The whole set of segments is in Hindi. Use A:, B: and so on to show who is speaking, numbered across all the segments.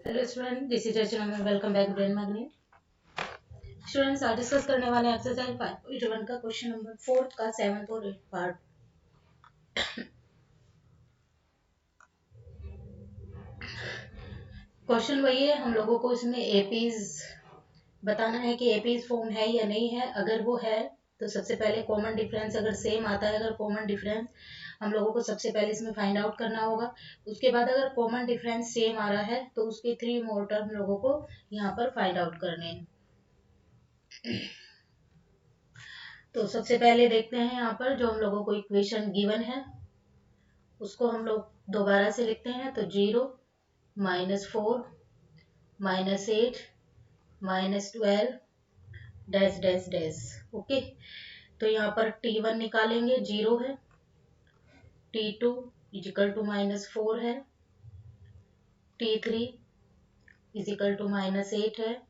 A: Hello student, this is Archana. Welcome back brain magnet. Students, आज डिस्कस करने वाले एक्सरसाइज 5.1 का क्वेश्चन नंबर 4 का 7th और 8th पार्ट। क्वेश्चन वही है, हम लोगों को इसमें एपीज बताना है कि एपीज फॉर्म है या नहीं है। अगर वो है तो सबसे पहले कॉमन डिफरेंस, अगर सेम आता है, अगर कॉमन डिफरेंस हम लोगों को सबसे पहले इसमें फाइंड आउट करना होगा। उसके बाद अगर कॉमन डिफरेंस सेम आ रहा है तो उसके 3 मोर टर्म लोगों को यहाँ पर फाइंड आउट करने हैं। तो सबसे पहले देखते हैं यहाँ पर जो हम लोगों को इक्वेशन गिवन है उसको हम लोग दोबारा से लिखते हैं। तो 0 -4 -8 -12 डैश डैश डैश। ओके, तो यहाँ पर T1 निकालेंगे, 0 है। T2 इजिकल टू -4 है। T3 इजिकल टू -8 है।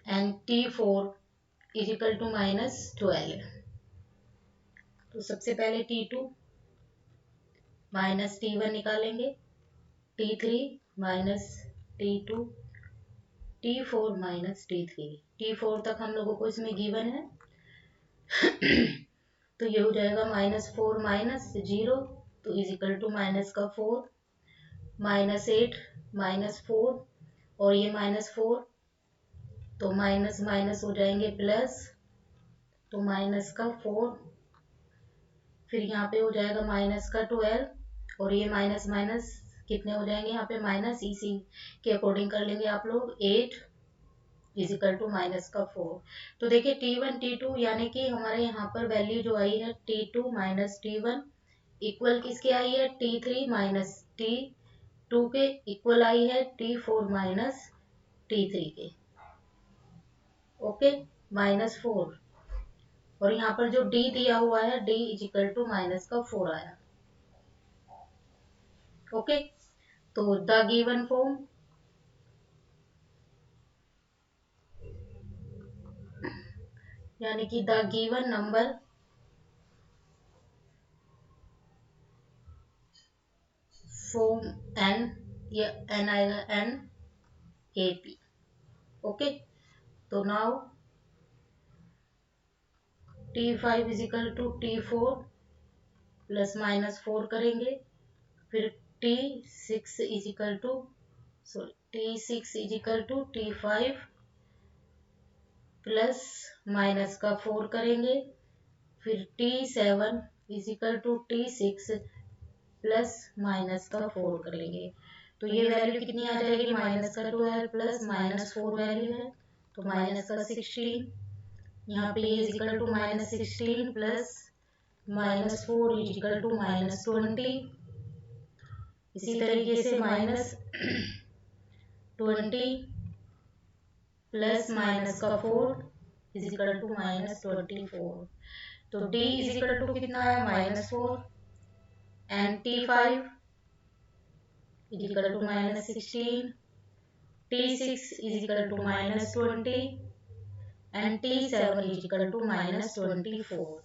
A: एंड T4 इजिकल टू -12 है। तो सबसे पहले T2 माइनस T1 निकालेंगे, T3 minus T2, T4 minus T3। T4 तक हम लोगों को इसमें गिवन है। तो ये हो जाएगा -4 माइनस 0, तो इजिकल टू माइनस का 4, -8 -4 और ये -4, तो माइनस माइनस हो जाएंगे प्लस, तो माइनस का 4, फिर यहाँ पे हो जाएगा माइनस का 12 और ये माइनस माइनस कितने हो जाएंगे यहाँ पे माइनस, इसी के अकॉर्डिंग कर लेंगे आप लोग, 8 इजिकल टू माइनस का 4। तो देखिए T1 T2 यानी कि हमारे यहाँ पर वैल्यू जो आई है T2 माइनस T1 इक्वल किसके आई है, T3 माइनस T2 के इक्वल आई है T4 माइनस T3 के। ओके, -4 और यहाँ पर जो D दिया हुआ है D इजिकल टू माइनस का 4 आया। ओके, तो द गिवन फॉर्म यानी कि the given number form n, या n आएगा n a p। ओके, तो now T5 is equal to T4 plus -4 करेंगे, फिर T6 is equal to T6 is equal to T5 plus minus का 4 करेंगे, फिर T7 is equal to T6 plus minus का 4 करेंगे। तो ये वैल्यू कितनी आ जाएगी, माइनस का 12 प्लस -4 वैल्यू है तो माइनस का 16। यहाँ पे ये is equal to -16 plus -4 is equal to -20। इसी तरीके से -20 प्लस माइनस का 4 इजिकल टू -24। तो D इजिकल टू कितना है, -4 and T5 is equal to -16, T6 is equal to -20 and T7 is equal to -24।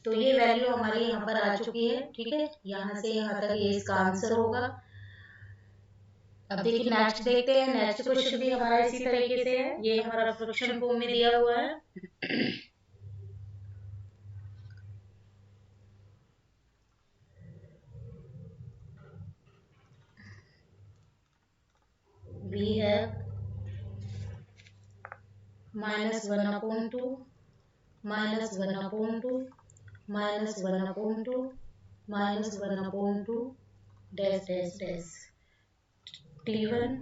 A: तो ये वैल्यू हमारे यहाँ पर आ चुकी है। ठीक है, यहाँ से यहाँ तक ये इसका आंसर होगा। अब देखिए नेक्स्ट देखते हैं। नेक्स्ट क्वेश्चन भी हमारा इसी तरीके से है, ये हमारा फ्रैक्शन फॉर्म में दिया हुआ है। we have -1/2 -1/2 -1/2 -1/2 dash dash dash T1।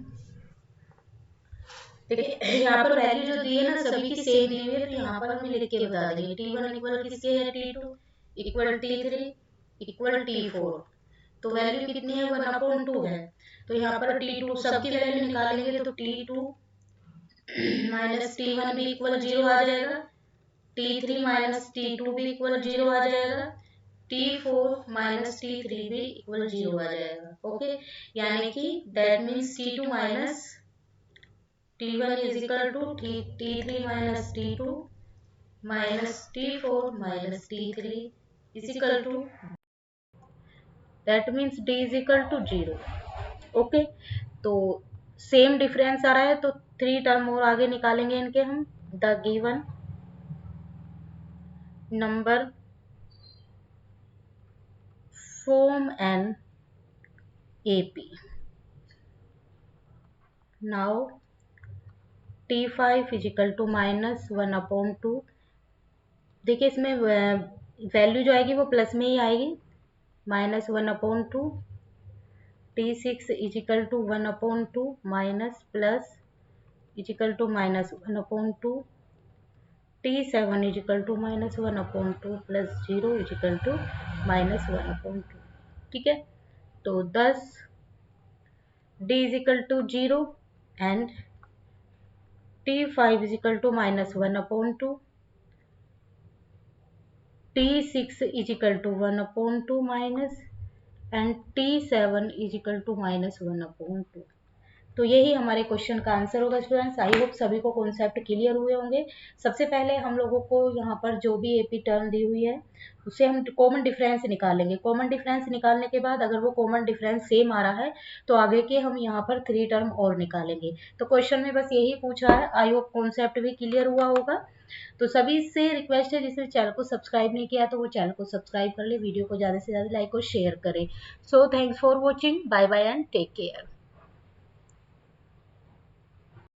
A: देखिए यहाँ पर वैल्यू जो दी है ना सभी की सेम दी हुई है, तो यहाँ पर हम लिख के बता देंगे T1 इक्वल किसके है, T2 equal T3 equal T4। तो वैल्यू कितनी है, 1/2 है। तो यहाँ पर T2 सबकी वैल्यू निकालेंगे तो T2 माइनस T1 भी इक्वल 0 आ जाएगा, T3 माइनस T2 भी इक्वल 0 आ जाएगा, T4 माइनस T3 भी इक्वल 0 आ जाएगा। ओके, यानी कि that means T2 minus T1 is equal to T3 minus T2 minus T4 minus T3 is equal to, that means D is equal to 0। Okay, तो सेम डिफरेंस आ रहा है तो 3 टर्म और आगे निकालेंगे इनके हम। The given number form an AP. Now T5 is equal to -1/2। देखिए इसमें वैल्यू जो आएगी वो प्लस में ही आएगी, -1/2। T6 is equal to 1/2 minus plus is equal to -1/2। T7 is equal to -1/2 plus 0 is equal to -1/2। ठीक है, तो 10 D is equal to 0 and T5 is equal to -1/2, T6 is equal to 1/2 minus and T7 is equal to -1/2। तो यही हमारे क्वेश्चन का आंसर होगा स्टूडेंट्स। आई होप सभी को कॉन्सेप्ट क्लियर हुए होंगे। सबसे पहले हम लोगों को यहाँ पर जो भी एपी टर्म दी हुई है उससे हम कॉमन डिफरेंस निकालेंगे। कॉमन डिफरेंस निकालने के बाद अगर वो कॉमन डिफरेंस सेम आ रहा है तो आगे के हम यहाँ पर 3 टर्म और निकालेंगे। तो क्वेश्चन में बस यही पूछा है। आई होप कॉन्सेप्ट भी क्लियर हुआ होगा। तो सभी से रिक्वेस्ट है जिसने चैनल को सब्सक्राइब नहीं किया तो वो चैनल को सब्सक्राइब कर ले, वीडियो को ज़्यादा से ज़्यादा लाइक और शेयर करें। So thanks for watching, bye bye and take care.